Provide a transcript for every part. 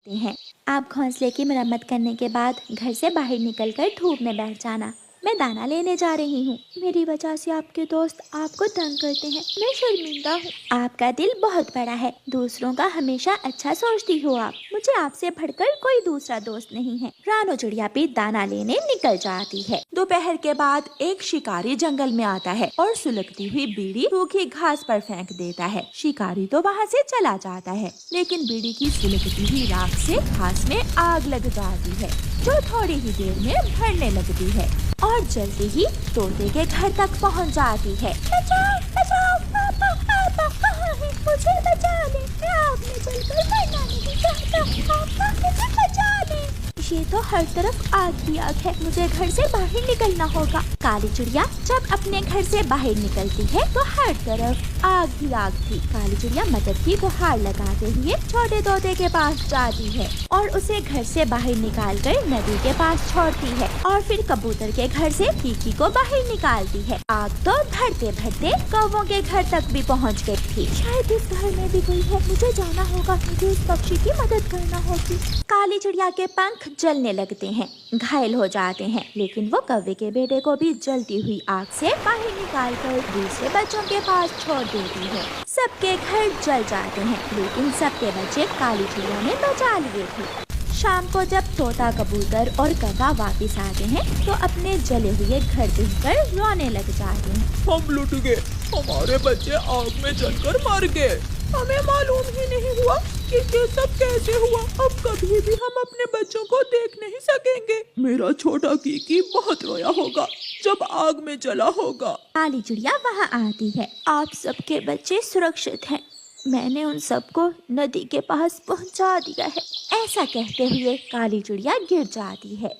हैं। आप घोंसले की मरम्मत करने के बाद घर से बाहर निकलकर धूप में बैठ जाना। मैं दाना लेने जा रही हूँ। मेरी वजह से आपके दोस्त आपको तंग करते हैं, मैं शर्मिंदा हूँ। आपका दिल बहुत बड़ा है, दूसरों का हमेशा अच्छा सोचती हो आप। मुझे आपसे बढ़कर कोई दूसरा दोस्त नहीं है। रानो चिड़िया भी दाना लेने निकल जाती है। दोपहर के बाद एक शिकारी जंगल में आता है और सुलगती हुई बीड़ी सूखी घास पर फेंक देता है। शिकारी तो वहाँ से चला जाता है, लेकिन बीड़ी की सुलगती हुई राख से घास में आग लग जाती है, जो थोड़ी ही देर में भरने लगती है और जल्दी ही तोते के घर तक पहुँच जाती है। बचाओ बचाओ, पापा पापा कहाँ है? मुझे बचा ले, मैं आग में जलकर मरना नहीं चाहता। पापा मुझे बचा ले। ये तो हर तरफ आग ही आग है, मुझे घर से बाहर निकलना होगा। काली चिड़िया जब अपने घर से बाहर निकलती है तो हर तरफ आग ही आग थी। काली चिड़िया मदद की गुहार लगाते हुए छोटे तोते के पास जाती है और उसे घर से बाहर निकालकर नदी के पास छोड़ती है और फिर कबूतर के घर से कीकी को बाहर निकालती है। आग तो धरते भरते कौवों के घर तक भी पहुंच गई थी। शायद इस घर में भी कोई है, मुझे जाना होगा, मुझे इस पक्षी की मदद करना होगी। काली चिड़िया के पंख जलने लगते हैं, घायल हो जाते हैं, लेकिन वो कौवे के बेटे को भी जलती हुई आग से बाहर निकालकर दूसरे बच्चों के पास छोड़ देती है। सबके घर जल जाते हैं, लेकिन सबके बच्चे काली चिड़िया ने बचा लिए थे। शाम को जब तोता, कबूतर और कौवा वापस आते हैं तो अपने जले हुए घर देखकर रोने लग जाते हैं। हम लुट गए, हमारे बच्चे आग में जलकर मर गए। हमें मालूम ही नहीं हुआ कि ये सब कैसे हुआ। अब कभी भी हम अपने बच्चों को देख नहीं सकेंगे। मेरा छोटा कीकी बहुत रोया होगा जब आग में जला होगा। काली चिड़िया वहाँ आती है। आप सबके बच्चे सुरक्षित हैं, मैंने उन सबको नदी के पास पहुँचा दिया है। ऐसा कहते हुए काली चिड़िया गिर जाती है।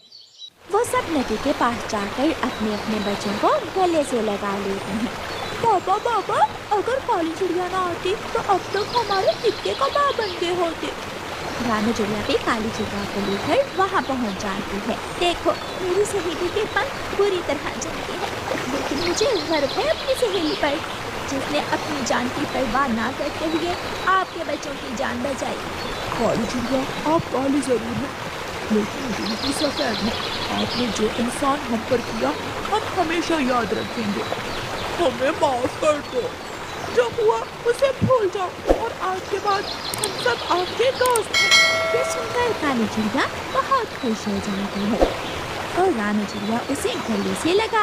वो सब नदी के पास जाकर अपने अपने बच्चों को गले से लगा लेते हैं। पापा पापा, अगर काली चिड़िया ना आती तो अब तक हमारे टिक्के कबाब बन गए होते। रानो चिड़िया भी काली चिड़िया को लेकर वहाँ पहुँच जाती है। देखो, मेरी सहेली के पंख बुरी तरह जलते हैं, लेकिन मुझे गर्व है अपनी सहेली पर, जिसने अपनी जान की परवाह ना करते हुए आपके बच्चों की जान बचाई। काली चिड़िया, आप काली जरूर है, लेकिन दिल की सफेद है। आपने जो इंसान हम पर किया, हम हमेशा याद रखेंगे। हमें माफ कर दो, जो हुआ उसे भूल जाओ और आज के बाद हम सब आपके दोस्त हैं। ये सुनकर काली चिड़िया बहुत खुश हो जाती है और रानो चिड़िया उसे गले से लगा